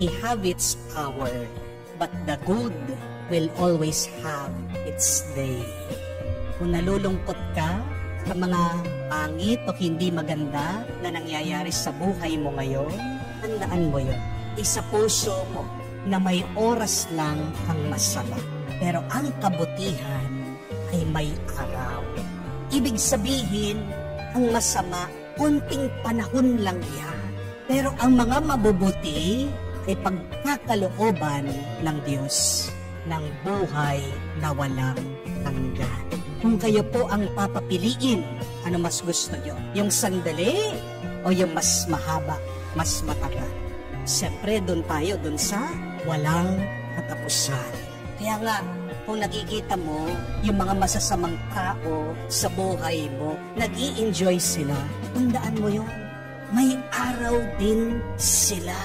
have its hour, but the good will always have its day. Kung nalulungkot ka sa mga pangit o hindi maganda na nangyayari sa buhay mo ngayon, tandaan mo yun. Isa puso mo na may oras lang ang masama. Pero ang kabutihan ay may araw. Ibig sabihin, ang masama, konting panahon lang yan. Pero ang mga mabubuti ay pagkakalooban ng Diyos ng buhay na walang hanggan. Kung kayo po ang papapiliin, ano mas gusto nyo? Yung sandali o yung mas mahaba, mas matagal? Siyempre, doon tayo, doon sa walang katapusan. Kaya nga, kung nakikita mo yung mga masasamang tao sa buhay mo, nag-i-enjoy sila, tandaan mo yun, may araw din sila.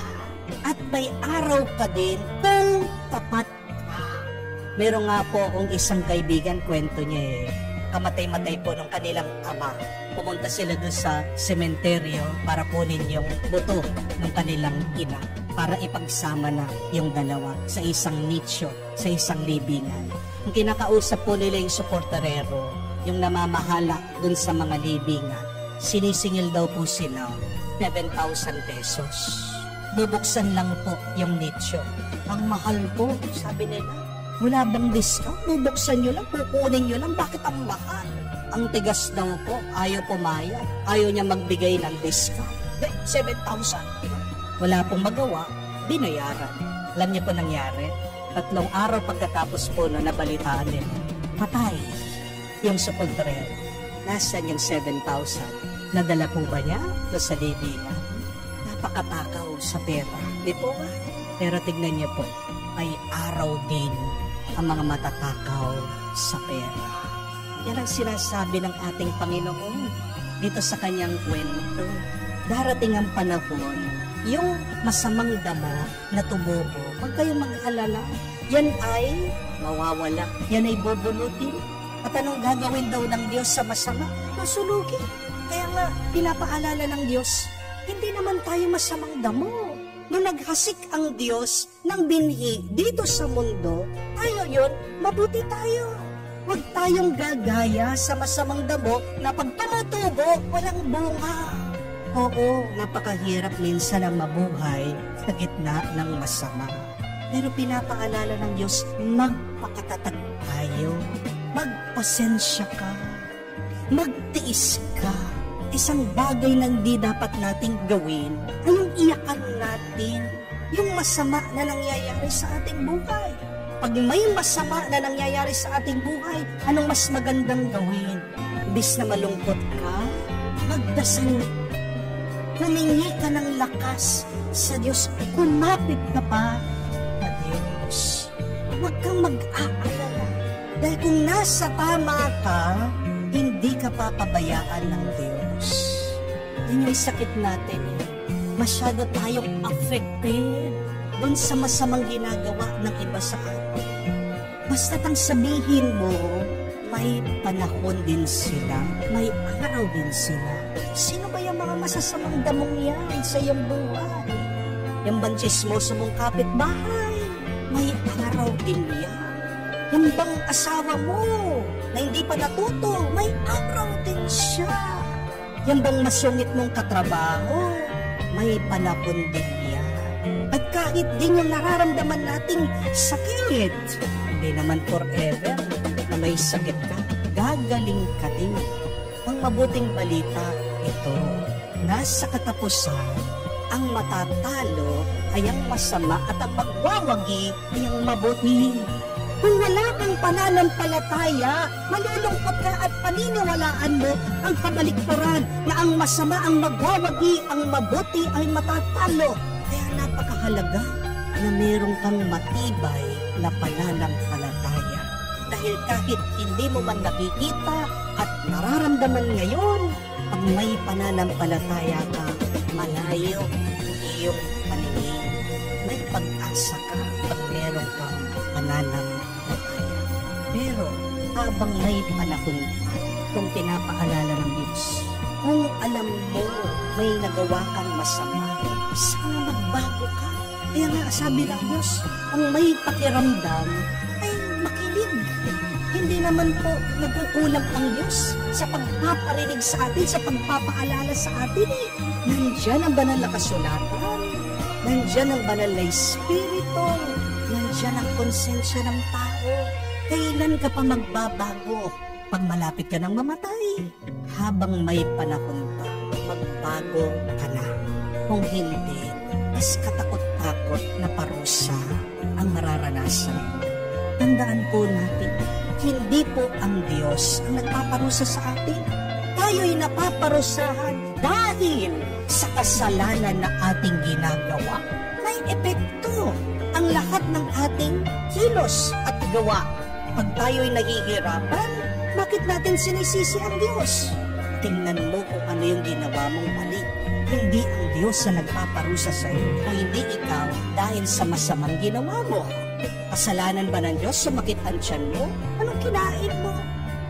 At may araw ka din kung tapat ka. Meron nga po akong isang kaibigan, kwento niya kamatay-matay po ng kanilang ama. Pumunta sila doon sa sementeryo para kunin yung buto ng kanilang ina para ipagsama na yung dalawa sa isang nicho, sa isang libingan. Ang kinakausap po nila yung suporterero, yung namamahala doon sa mga libingan. Sinisingil daw po sila 7,000 pesos. Bubuksan lang po yung nicho. Ang mahal po, sabi nila. Wala bang discount? Bubuksan nyo lang, kukunin nyo lang. Bakit ang mahal? Ang tigas daw po, ayaw pumayag. Ayaw niya magbigay ng discount. 7,000. Wala pong magawa, binayaran. Alam niyo po nangyari? 3 araw pagkatapos po na nabalitaan nila, patay yung suporterero. Nasaan yung 7,000? Nadala po ba niya o sa libingan? Napakatakaw sa pera. Di po ba? Pero tignan niyo po, ay araw din ang mga matatakaw sa pera. Yan ang sinasabi ng ating Panginoon dito sa kanyang kwento. Darating ang panahon, yung masamang damo na tumubo, huwag kayong mag-alala. Yan ay mawawala. Yan ay bubunutin. At anong gagawin daw ng Diyos sa masama? Masulugin. Kaya nga, pinapaalala ng Diyos, hindi naman tayo masamang damo. Nung naghasik ang Diyos ng binhi dito sa mundo, tayo yun, mabuti tayo. Huwag tayong gagaya sa masamang damo na pag tumutubo, walang bunga. Oo, napakahirap minsan ang mabuhay sa gitna ng masama. Pero pinapaalala ng Diyos, magpakatatag tayo. Magpasensya ka. Magtiis ka. Isang bagay na hindi dapat nating gawin ay yung iyakan natin yung masama na nangyayari sa ating buhay. Pag may masama na nangyayari sa ating buhay, anong mas magandang gawin? Imbis na malungkot ka, magdasal. Humingi ka ng lakas sa Diyos. Kumapit ka pa sa Diyos. Huwag kang mag-aalala. Dahil kung nasa tama ka, hindi ka papabayaan ng Diyos. Yan yung sakit natin. Masyado tayong affected dun sa masamang ginagawa ng iba sa atin. Basta tang sabihin mo, may panahon din sila, may araw din sila. Sino ba yung mga masasamang damong yan sa iyong buhay? Yung bansismoso mong kapitbahay, may araw din yan. Yung bang asawa mo na hindi pa natuto, may araw din siya. Yung bang masungit mong katrabaho, may panahon din yan. At kahit din yung nararamdaman nating sakit, hindi naman forever na may sakit ka, gagaling ka din. Ang mabuting balita ito, nasa katapusan, ang matatalo ay ang masama at ang magwawagi ay ang mabuti. Kung wala kang pananampalataya, malulungkot ka at paniniwalaan mo ang kabaliktaran na ang masama ang magwawagi, ang mabuti ay matatalo. Kaya napakahalaga na meron kang matibay na pananampalataya. Dahil kahit hindi mo man nakikita at nararamdaman ngayon, pag may pananampalataya ka, malayo iyong paningin. May pag-asa ka pag meron kang pananampalataya. Pero habang may panahon pa, kung pinapaalala ng Diyos, kung alam mo may nagawa kang masama, sana magbago ka. Kaya nga sabi ng Diyos, ang may pakiramdam ay makinig. Hindi naman po nagkukulang ang Diyos sa pagpaparinig sa atin, sa pagpapaalala sa atin eh. Nandiyan ang banal na kasulatan, nandiyan ang banal na Espiritu, nandiyan ang konsensya ng tao. Kailan ka pa magbabago? Pag malapit ka ng mamatay, habang may panahon pa, magbago ka na. Kung hindi, mas katakot-takot na parusa ang mararanasan mo. Tandaan po natin, hindi po ang Diyos ang nagpaparusa sa atin. Tayo'y napaparusahan dahil sa kasalanan na ating ginagawa. May epekto ang lahat ng ating kilos at gawa. Pag tayo'y nahihirapan, bakit natin sinisisi ang Diyos? Tingnan mo kung ano yung ginawa mong mali. Hindi ang Diyos na nagpaparusa sa iyo, o hindi ikaw dahil sa masamang ginawa mo. Kasalanan ba ng Diyos? Sumakit ang tiyan mo? Anong kinain mo?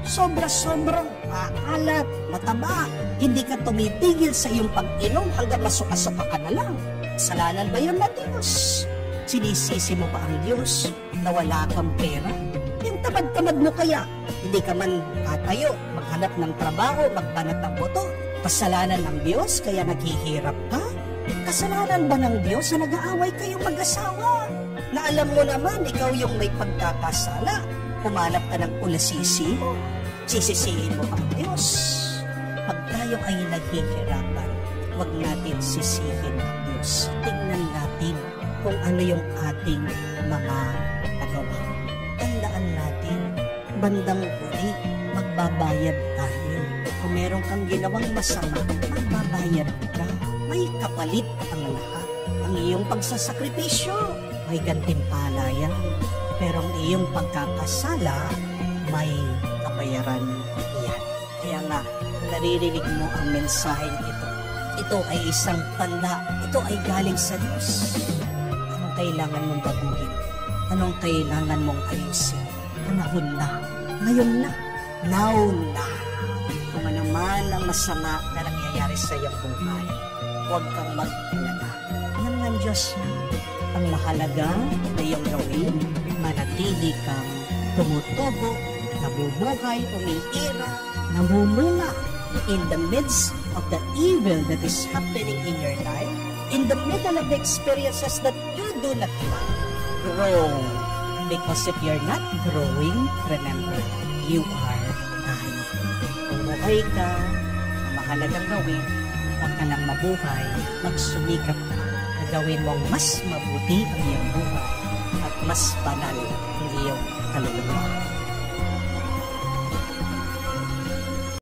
Sobra-sobrang maalat, mataba. Hindi ka tumitigil sa iyong pag-inom hanggang masuka-suka ka na lang. Kasalanan ba yun na Diyos? Sinisisi mo ba ang Diyos na wala kang pera? Yung tamad-tamad mo kaya, hindi ka man tatayo, maghanap ng trabaho, magbanat ng boto. Kasalanan ng Diyos kaya naghihirap ka? Kasalanan ba ng Diyos na nag-aaway kayong mag-asawa? Na alam mo naman, ikaw yung may pagkakasala. Pumalap ka ng ulasisi mo. Sisisihin mo ang Diyos. Pag tayo ay naghihirapan, huwag natin sisihin ang Diyos. Tingnan natin kung ano yung ating mga nagawa. Tandaan natin, bandang huli, magbabayad tayo. Kung meron kang ginawang masama, magbabayad ka. May kapalit ang lahat. Ang iyong pagsasakripisyo, may gantimpala yan. Pero ang iyong pagkakasala, may kabayaran yan. Kaya nga, naririnig mo ang mensaheng ito. Ito ay isang tanda. Ito ay galing sa Diyos. Anong kailangan mong baguhin? Anong kailangan mong ayusin? Panahon na. Ngayon na. Now na. Kung ano man ang masama na nangyayari sa iyong buhay, huwag kang mag-alala. Yan ng Diyos na. Ang mahalaga na iyong gawin, manatili kang tumutubo, nabubuhay, umiira, namumunga in the midst of the evil that is happening in your life, in the middle of the experiences that you do not like. Grow. Because if you're not growing, remember, you are dying. Kung buhay ka, mahalagang gawin, huwag ka lang mabuhay, magsumikap ka, na gawin mong mas mabuti ang iyong buhay at mas banal